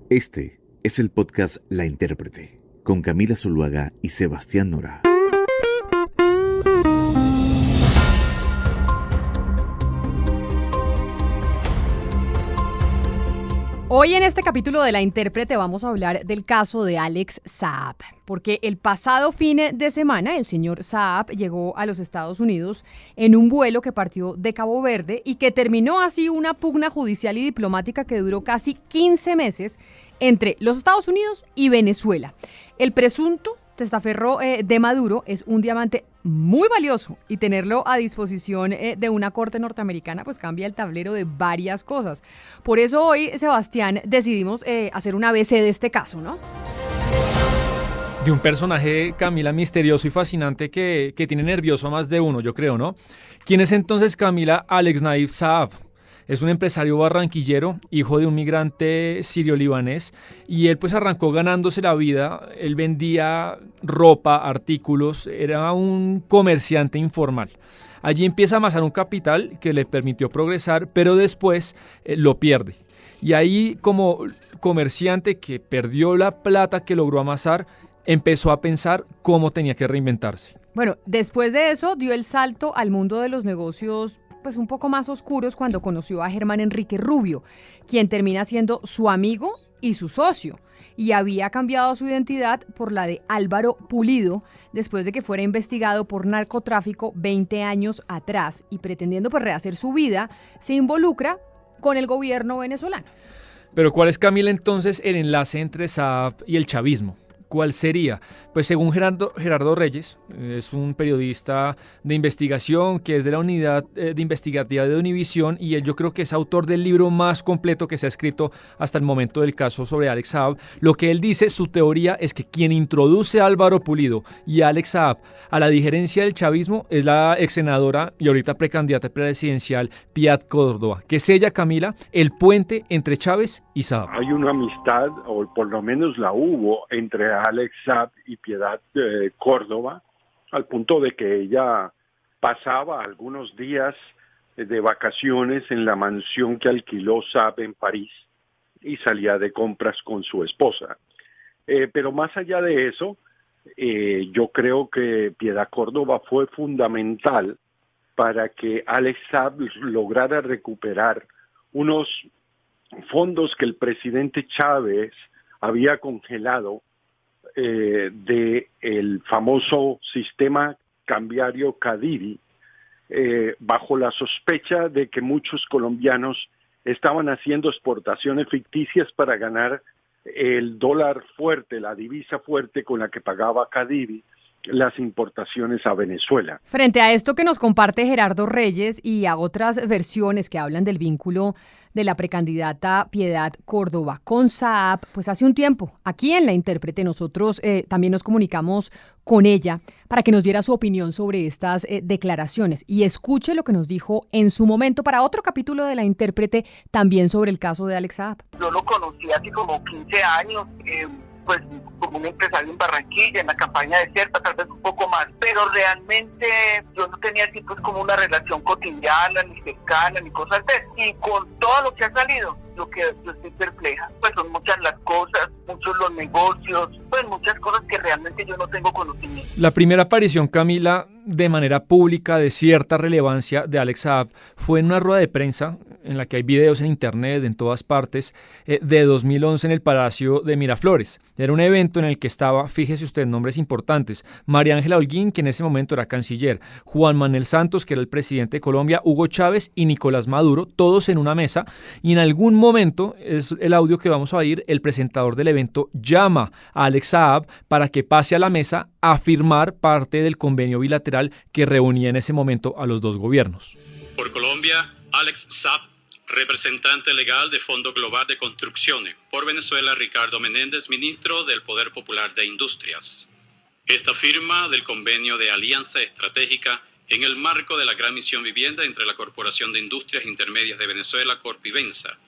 Este es el podcast La Intérprete, con Camila Zuluaga y Sebastián Nora. Hoy en este capítulo de La Intérprete vamos a hablar del caso de Alex Saab, porque el pasado fin de semana el señor Saab llegó a los Estados Unidos en un vuelo que partió de Cabo Verde y que terminó así una pugna judicial y diplomática que duró casi 15 meses entre los Estados Unidos y Venezuela. El presunto testaferro de Maduro es un diamante muy valioso y tenerlo a disposición de una corte norteamericana pues cambia el tablero de varias cosas. Por eso hoy, Sebastián, decidimos hacer un ABC de este caso, ¿no? De un personaje, Camila, misterioso y fascinante que tiene nervioso a más de uno, yo creo, ¿no? ¿Quién es entonces, Camila, Alex Naif Saab? Es un empresario barranquillero, hijo de un migrante sirio-libanés, y él pues arrancó ganándose la vida. Él vendía ropa, artículos, era un comerciante informal. Allí empieza a amasar un capital que le permitió progresar, pero después lo pierde. Y ahí, como comerciante que perdió la plata que logró amasar, empezó a pensar cómo tenía que reinventarse. Bueno, después de eso dio el salto al mundo de los negocios pues un poco más oscuros cuando conoció a Germán Enrique Rubio, quien termina siendo su amigo y su socio, y había cambiado su identidad por la de Álvaro Pulido después de que fuera investigado por narcotráfico 20 años atrás y pretendiendo pues rehacer su vida, se involucra con el gobierno venezolano. Pero ¿cuál es, Camila, entonces el enlace entre Saab y el chavismo? ¿Cuál sería? Pues según Gerardo Reyes, es un periodista de investigación que es de la unidad de investigativa de Univisión, y él yo creo que es autor del libro más completo que se ha escrito hasta el momento del caso sobre Alex Saab. Lo que él dice, su teoría es que quien introduce a Álvaro Pulido y a Alex Saab a la digerencia del chavismo es la ex senadora y ahorita precandidata presidencial Piedad Córdoba, que es ella, Camila, el puente entre Chávez y Saab. Hay una amistad, o por lo menos la hubo, entre Alex Saab y Piedad Córdoba, al punto de que ella pasaba algunos días de vacaciones en la mansión que alquiló Saab en París y salía de compras con su esposa. Pero más allá de eso, yo creo que Piedad Córdoba fue fundamental para que Alex Saab lograra recuperar unos fondos que el presidente Chávez había congelado de el famoso sistema cambiario Cadivi, bajo la sospecha de que muchos colombianos estaban haciendo exportaciones ficticias para ganar el dólar fuerte, la divisa fuerte con la que pagaba Cadivi las importaciones a Venezuela. Frente a esto que nos comparte Gerardo Reyes y a otras versiones que hablan del vínculo de la precandidata Piedad Córdoba con Saab, pues hace un tiempo, aquí en La Intérprete, nosotros también nos comunicamos con ella para que nos diera su opinión sobre estas declaraciones. Y escuche lo que nos dijo en su momento para otro capítulo de La Intérprete, también sobre el caso de Alex Saab. Yo lo conocí hace como 15 años, pues como un empresario en Barranquilla, en la campaña de Cierta, tal vez un poco más, pero realmente yo no tenía así pues como una relación cotidiana, ni cercana, ni cosas de eso. Y con todo lo que ha salido, lo que yo estoy perpleja, pues son muchas las cosas, muchos los negocios, pues muchas cosas que realmente yo no tengo conocimiento. La primera aparición, Camila, de manera pública de cierta relevancia de Alex Saab fue en una rueda de prensa en la que hay videos en internet, en todas partes, de 2011 en el Palacio de Miraflores. Era un evento en el que estaba, fíjese usted, nombres importantes: María Ángela Holguín, que en ese momento era canciller, Juan Manuel Santos, que era el presidente de Colombia, Hugo Chávez y Nicolás Maduro, todos en una mesa, y en algún momento, es el audio que vamos a oír, el presentador del evento llama a Alex Saab para que pase a la mesa a firmar parte del convenio bilateral que reunía en ese momento a los dos gobiernos. Por Colombia, Alex Saab, representante legal de Fondo Global de Construcciones. Por Venezuela, Ricardo Menéndez, ministro del Poder Popular de Industrias. Esta firma del convenio de alianza estratégica en el marco de la Gran Misión Vivienda entre la Corporación de Industrias Intermedias de Venezuela, Corpivensa,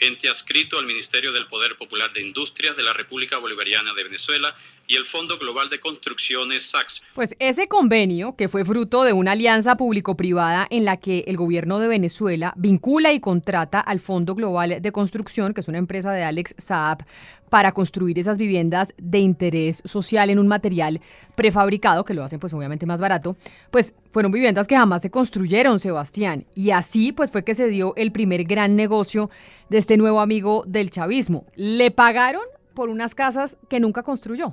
ente adscrito al Ministerio del Poder Popular de Industrias de la República Bolivariana de Venezuela, y el Fondo Global de Construcciones SACS. Pues ese convenio, que fue fruto de una alianza público-privada en la que el gobierno de Venezuela vincula y contrata al Fondo Global de Construcción, que es una empresa de Alex Saab, para construir esas viviendas de interés social en un material prefabricado, que lo hacen pues obviamente más barato, pues fueron viviendas que jamás se construyeron, Sebastián. Y así pues fue que se dio el primer gran negocio de este nuevo amigo del chavismo. Le pagaron por unas casas que nunca construyó.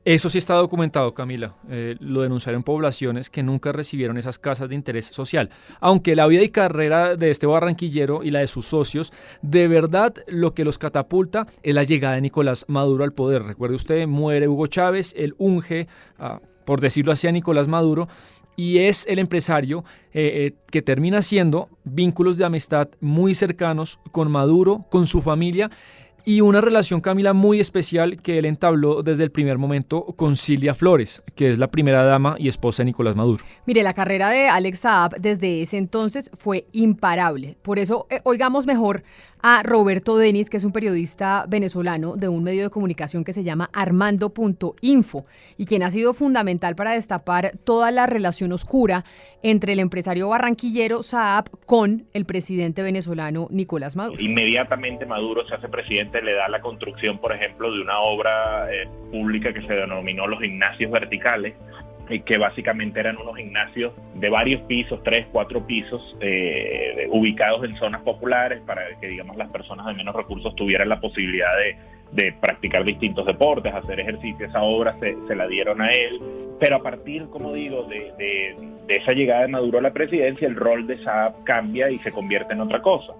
Eso sí está documentado, Camila. Lo denunciaron poblaciones que nunca recibieron esas casas de interés social. Aunque la vida y carrera de este barranquillero y la de sus socios, de verdad lo que los catapulta es la llegada de Nicolás Maduro al poder. Recuerde usted, muere Hugo Chávez, él unge, por decirlo así, a Nicolás Maduro, y es el empresario que termina haciendo vínculos de amistad muy cercanos con Maduro, con su familia, y una relación, Camila, muy especial que él entabló desde el primer momento con Cilia Flores, que es la primera dama y esposa de Nicolás Maduro. Mire, la carrera de Alex Saab desde ese entonces fue imparable. Por eso, oigamos mejor a Roberto Denis, que es un periodista venezolano de un medio de comunicación que se llama Armando.info y quien ha sido fundamental para destapar toda la relación oscura entre el empresario barranquillero Saab con el presidente venezolano Nicolás Maduro. Inmediatamente Maduro se hace presidente, le da la construcción, por ejemplo, de una obra pública que se denominó los gimnasios verticales, que básicamente eran unos gimnasios de varios pisos, 3, 4 pisos, ubicados en zonas populares para que, digamos, las personas de menos recursos tuvieran la posibilidad de practicar distintos deportes, hacer ejercicio. Esa obra se la dieron a él, pero a partir, como digo, de esa llegada de Maduro a la presidencia, el rol de Saab cambia y se convierte en otra cosa.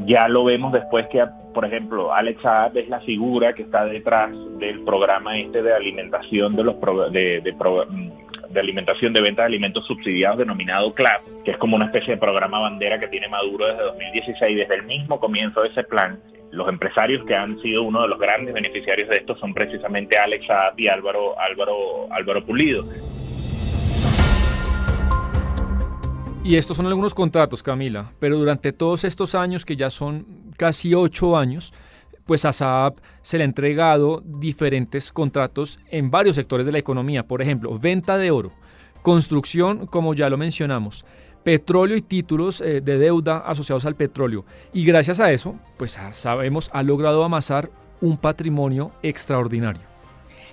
Ya lo vemos después que, por ejemplo, Alex Saab es la figura que está detrás del programa de alimentación de alimentación de venta de alimentos subsidiados denominado CLAP, que es como una especie de programa bandera que tiene Maduro desde 2016. Desde el mismo comienzo de ese plan, los empresarios que han sido uno de los grandes beneficiarios de esto son precisamente Alex Saab y Álvaro Pulido. Y estos son algunos contratos, Camila, pero durante todos estos años, que ya son casi 8 años, pues a Saab se le han entregado diferentes contratos en varios sectores de la economía. Por ejemplo, venta de oro, construcción, como ya lo mencionamos, petróleo y títulos de deuda asociados al petróleo. Y gracias a eso, pues sabemos, ha logrado amasar un patrimonio extraordinario.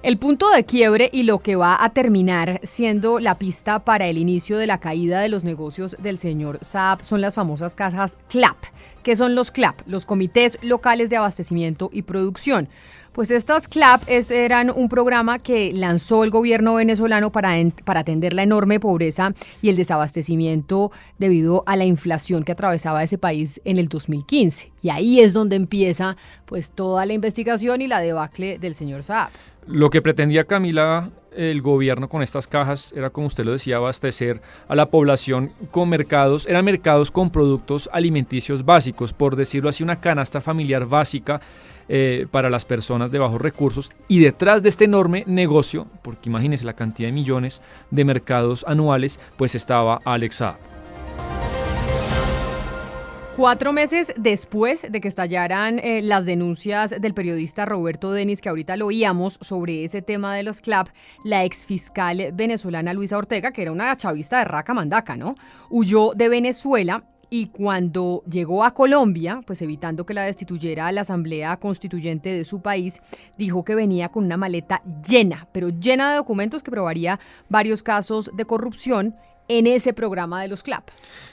El punto de quiebre y lo que va a terminar siendo la pista para el inicio de la caída de los negocios del señor Saab son las famosas casas CLAP. ¿Qué son los CLAP? Los Comités Locales de Abastecimiento y Producción. Pues estas CLAP eran un programa que lanzó el gobierno venezolano para atender la enorme pobreza y el desabastecimiento debido a la inflación que atravesaba ese país en el 2015. Y ahí es donde empieza pues toda la investigación y la debacle del señor Saab. Lo que pretendía, Camila, el gobierno con estas cajas era, como usted lo decía, abastecer a la población con mercados, eran mercados con productos alimenticios básicos, por decirlo así, una canasta familiar básica para las personas de bajos recursos. Y detrás de este enorme negocio, porque imagínense la cantidad de millones de mercados anuales, pues estaba Alex Saab. 4 meses después de que estallaran las denuncias del periodista Roberto Denis, que ahorita lo oíamos sobre ese tema de los CLAP, la exfiscal venezolana Luisa Ortega, que era una chavista de raca mandaca, ¿no?, huyó de Venezuela y cuando llegó a Colombia, pues evitando que la destituyera a la Asamblea Constituyente de su país, dijo que venía con una maleta llena, pero llena de documentos que probaría varios casos de corrupción en ese programa de los CLAP.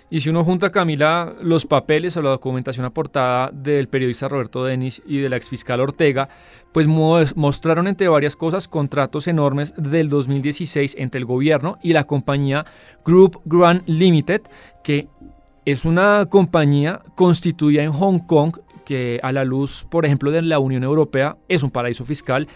Y si uno junta, Camila, los papeles o la documentación aportada del periodista Roberto Denis y de la exfiscal Ortega, pues mostraron, entre varias cosas, contratos enormes del 2016 entre el gobierno y la compañía Group Grand Limited, que es una compañía constituida en Hong Kong, que a la luz, por ejemplo, de la Unión Europea, es un paraíso fiscal,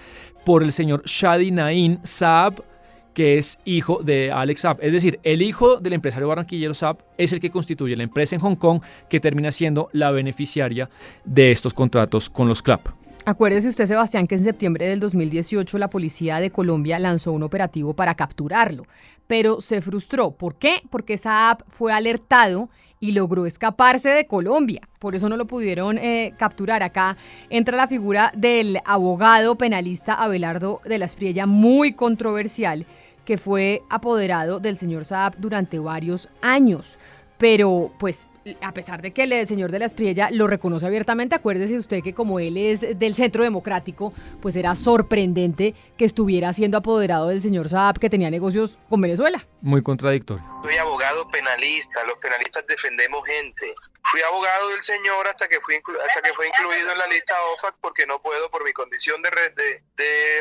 por el señor Shadi Naim Saab, que es hijo de Alex Saab. Es decir, el hijo del empresario barranquillero Saab es el que constituye la empresa en Hong Kong que termina siendo la beneficiaria de estos contratos con los CLAP. Acuérdese usted, Sebastián, que en septiembre del 2018 la policía de Colombia lanzó un operativo para capturarlo, pero se frustró. ¿Por qué? Porque Saab fue alertado y logró escaparse de Colombia. Por eso no lo pudieron capturar. Acá entra la figura del abogado penalista Abelardo de la Espriella, muy controversial, que fue apoderado del señor Saab durante varios años. Pero, pues, a pesar de que el señor de la Espriella lo reconoce abiertamente, acuérdese usted que como él es del Centro Democrático, pues era sorprendente que estuviera siendo apoderado del señor Saab, que tenía negocios con Venezuela. Muy contradictorio. Soy abogado penalista, los penalistas defendemos gente. Fui abogado del señor hasta que fue incluido en la lista OFAC, porque no puedo, por mi condición de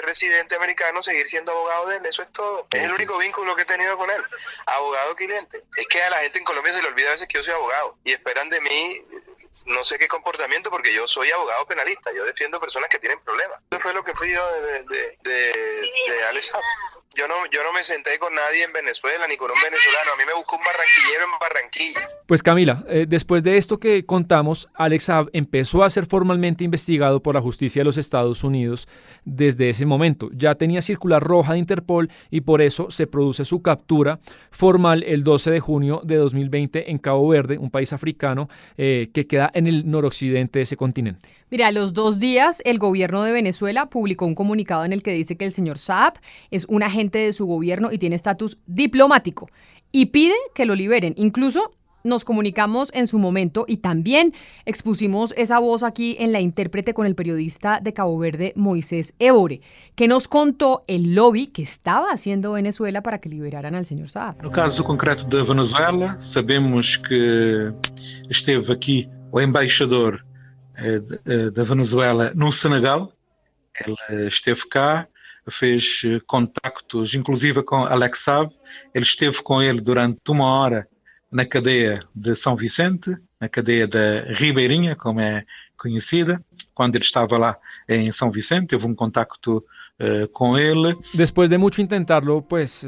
residente americano, seguir siendo abogado de él. Eso es todo. Es el único vínculo que he tenido con él. Abogado cliente. Es que a la gente en Colombia se le olvida a veces que yo soy abogado y esperan de mí no sé qué comportamiento, porque yo soy abogado penalista. Yo defiendo personas que tienen problemas. Eso fue lo que fui yo de Alex Saab. Yo no me senté con nadie en Venezuela ni con un venezolano. A mí me buscó un barranquillero en Barranquilla. Pues Camila, después de esto que contamos, Alex Saab empezó a ser formalmente investigado por la justicia de los Estados Unidos desde ese momento. Ya tenía circular roja de Interpol y por eso se produce su captura formal el 12 de junio de 2020 en Cabo Verde, un país africano que queda en el noroccidente de ese continente. Mira, a los 2 días el gobierno de Venezuela publicó un comunicado en el que dice que el señor Saab es un agente de su gobierno y tiene estatus diplomático y pide que lo liberen. Incluso nos comunicamos en su momento y también expusimos esa voz aquí en La Intérprete con el periodista de Cabo Verde, Moisés Évore, que nos contó el lobby que estaba haciendo Venezuela para que liberaran al señor Saab. No caso concreto de Venezuela, sabemos que esteve aqui o embaixador da Venezuela no Senegal. Ele esteve cá, fez contactos, inclusive com Alex Saab. Ele esteve com ele durante 1 hora na cadeia de São Vicente, na cadeia da Ribeirinha, como é conhecida. Quando ele estava lá em São Vicente, teve contacto con él. Después de mucho intentarlo, pues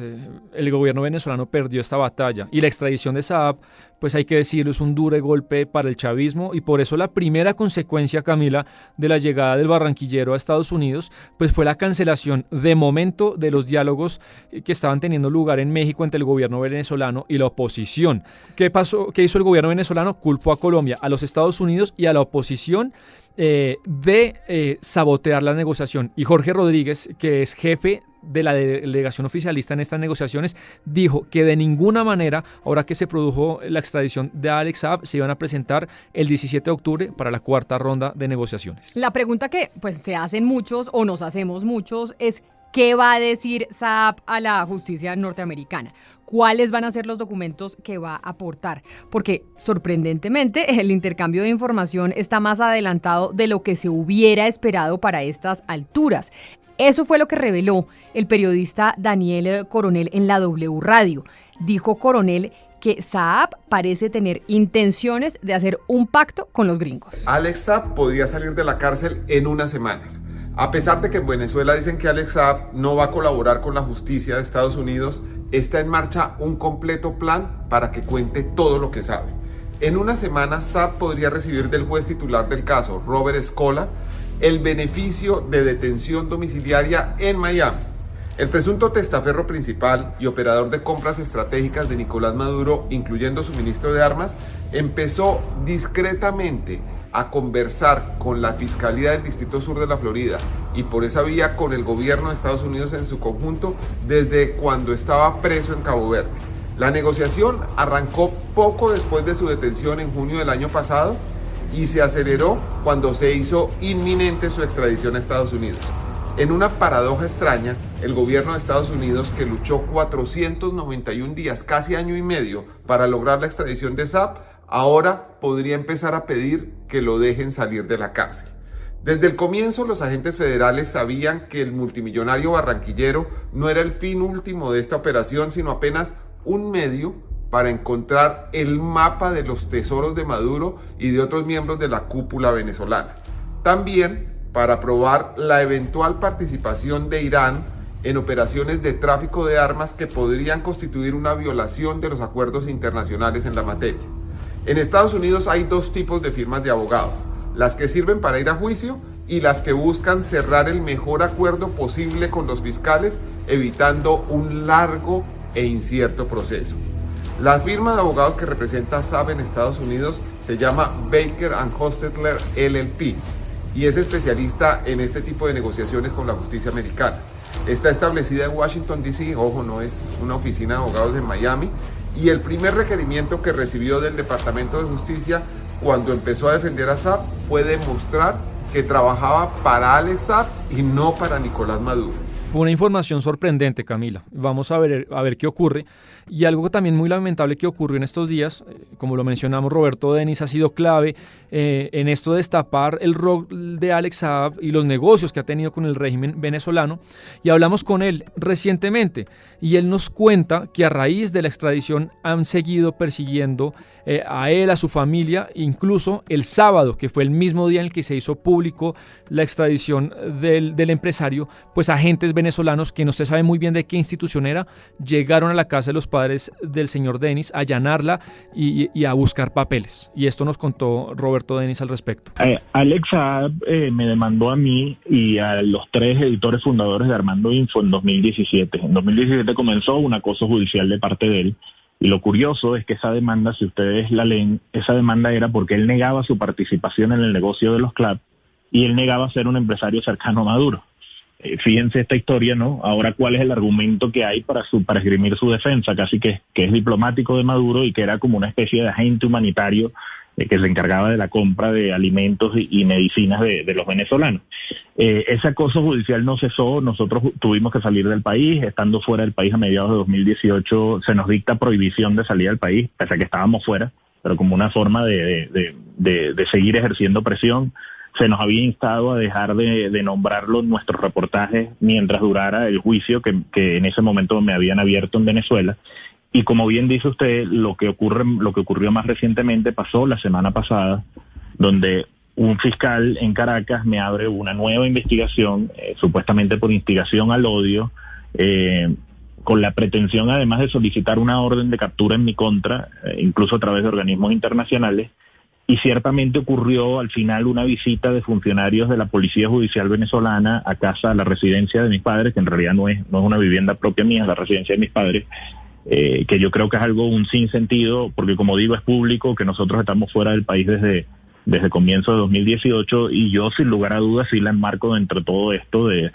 el gobierno venezolano perdió esta batalla y la extradición de Saab, pues hay que decirlo, es un duro golpe para el chavismo y por eso la primera consecuencia, Camila, de la llegada del barranquillero a Estados Unidos, pues fue la cancelación de momento de los diálogos que estaban teniendo lugar en México entre el gobierno venezolano y la oposición. ¿Qué pasó? ¿Qué hizo el gobierno venezolano? Culpó a Colombia, a los Estados Unidos y a la oposición de sabotear la negociación. Y Jorge Rodríguez, que es jefe de la delegación oficialista en estas negociaciones, dijo que de ninguna manera, ahora que se produjo la extradición de Alex Saab, se iban a presentar el 17 de octubre para la 4ª ronda de negociaciones. La pregunta que pues se hacen muchos o nos hacemos muchos es ¿qué va a decir Saab a la justicia norteamericana? ¿Cuáles van a ser los documentos que va a aportar? Porque, sorprendentemente, el intercambio de información está más adelantado de lo que se hubiera esperado para estas alturas. Eso fue lo que reveló el periodista Daniel Coronel en la W Radio. Dijo Coronel que Saab parece tener intenciones de hacer un pacto con los gringos. Alex Saab podría salir de la cárcel en unas semanas. A pesar de que en Venezuela dicen que Alex Saab no va a colaborar con la justicia de Estados Unidos, está en marcha un completo plan para que cuente todo lo que sabe. En una semana, Saab podría recibir del juez titular del caso, Robert Scola, el beneficio de detención domiciliaria en Miami. El presunto testaferro principal y operador de compras estratégicas de Nicolás Maduro, incluyendo suministro de armas, empezó discretamente a conversar con la Fiscalía del Distrito Sur de la Florida y por esa vía con el gobierno de Estados Unidos en su conjunto desde cuando estaba preso en Cabo Verde. La negociación arrancó poco después de su detención en junio del año pasado y se aceleró cuando se hizo inminente su extradición a Estados Unidos. En una paradoja extraña, el gobierno de Estados Unidos, que luchó 491 días, casi año y medio, para lograr la extradición de Saab, ahora podría empezar a pedir que lo dejen salir de la cárcel. Desde el comienzo, los agentes federales sabían que el multimillonario barranquillero no era el fin último de esta operación, sino apenas un medio para encontrar el mapa de los tesoros de Maduro y de otros miembros de la cúpula venezolana. También para probar la eventual participación de Irán en operaciones de tráfico de armas que podrían constituir una violación de los acuerdos internacionales en la materia. En Estados Unidos hay 2 tipos de firmas de abogados, las que sirven para ir a juicio y las que buscan cerrar el mejor acuerdo posible con los fiscales, evitando un largo e incierto proceso. La firma de abogados que representa a Saab en Estados Unidos se llama Baker & Hostetler LLP y es especialista en este tipo de negociaciones con la justicia americana. Está establecida en Washington, D.C., ojo, no es una oficina de abogados en Miami, y el primer requerimiento que recibió del Departamento de Justicia cuando empezó a defender a Saab fue demostrar que trabajaba para Alex Saab y no para Nicolás Maduro. Fue una información sorprendente, Camila. Vamos a ver qué ocurre. Y algo también muy lamentable que ocurrió en estos días, como lo mencionamos, Roberto Denis ha sido clave en esto de destapar el rol de Alex Saab y los negocios que ha tenido con el régimen venezolano. Y hablamos con él recientemente y él nos cuenta que a raíz de la extradición han seguido persiguiendo a él, a su familia, incluso el sábado, que fue el mismo día en el que se hizo público la extradición del empresario, pues agentes venezolanos que no se sabe muy bien de qué institución era, llegaron a la casa de los padres del señor Denis a allanarla y a buscar papeles. Y esto nos contó Roberto Denis al respecto. Alex Saab me demandó a mí y a los 3 editores fundadores de Armando Info en 2017. En 2017 comenzó un acoso judicial de parte de él. Y lo curioso es que esa demanda, si ustedes la leen, esa demanda era porque él negaba su participación en el negocio de los CLAP y él negaba ser un empresario cercano a Maduro. Fíjense esta historia, ¿no? Ahora, ¿cuál es el argumento que hay para esgrimir su defensa? Casi que es diplomático de Maduro y que era como una especie de agente humanitario que se encargaba de la compra de alimentos y medicinas de los venezolanos. Ese acoso judicial no cesó, nosotros tuvimos que salir del país, estando fuera del país a mediados de 2018 se nos dicta prohibición de salir del país, pese a que estábamos fuera, pero como una forma de seguir ejerciendo presión. Se nos había instado a dejar de nombrarlo en nuestros reportajes mientras durara el juicio que en ese momento me habían abierto en Venezuela. Y como bien dice usted, lo que ocurrió más recientemente pasó la semana pasada, donde un fiscal en Caracas me abre una nueva investigación, supuestamente por instigación al odio, con la pretensión además de solicitar una orden de captura en mi contra, incluso a través de organismos internacionales. Y ciertamente ocurrió al final una visita de funcionarios de la Policía Judicial venezolana a casa, a la residencia de mis padres, que en realidad no es una vivienda propia mía, es la residencia de mis padres, que yo creo que es un sinsentido, porque como digo, es público que nosotros estamos fuera del país desde comienzo de 2018 y yo sin lugar a dudas sí la enmarco dentro de todo esto de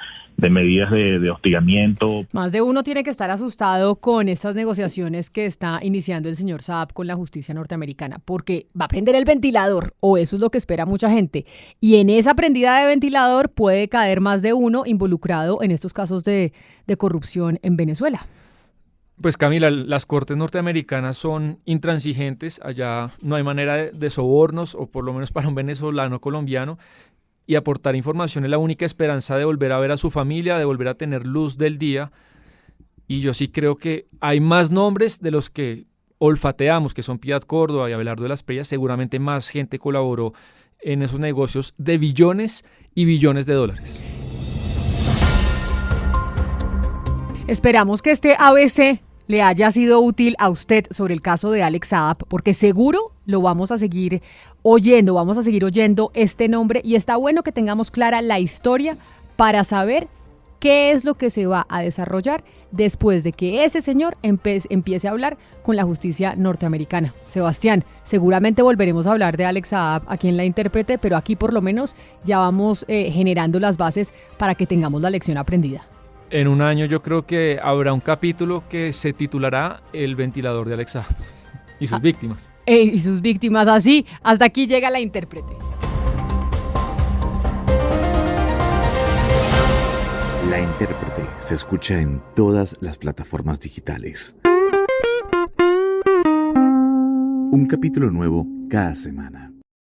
medidas de hostigamiento. Más de uno tiene que estar asustado con estas negociaciones que está iniciando el señor Saab con la justicia norteamericana, porque va a prender el ventilador, o eso es lo que espera mucha gente, y en esa prendida de ventilador puede caer más de uno involucrado en estos casos de corrupción en Venezuela. Pues Camila, las cortes norteamericanas son intransigentes, allá no hay manera de sobornos, o por lo menos para un venezolano colombiano, y aportar información es la única esperanza de volver a ver a su familia, de volver a tener luz del día, y yo sí creo que hay más nombres de los que olfateamos, que son Piedad Córdoba y Abelardo de las Preyas, seguramente más gente colaboró en esos negocios de billones y billones de dólares. Esperamos que este ABC le haya sido útil a usted sobre el caso de Alex Saab, porque seguro lo vamos a seguir oyendo este nombre y está bueno que tengamos clara la historia para saber qué es lo que se va a desarrollar después de que ese señor empiece a hablar con la justicia norteamericana. Sebastián, seguramente volveremos a hablar de Alex Saab aquí en La Intérprete, pero aquí por lo menos ya vamos generando las bases para que tengamos la lección aprendida. En un año yo creo que habrá un capítulo que se titulará El ventilador de Alex Saab y sus víctimas. Y sus víctimas, así. Hasta aquí llega La Intérprete. La Intérprete se escucha en todas las plataformas digitales. Un capítulo nuevo cada semana.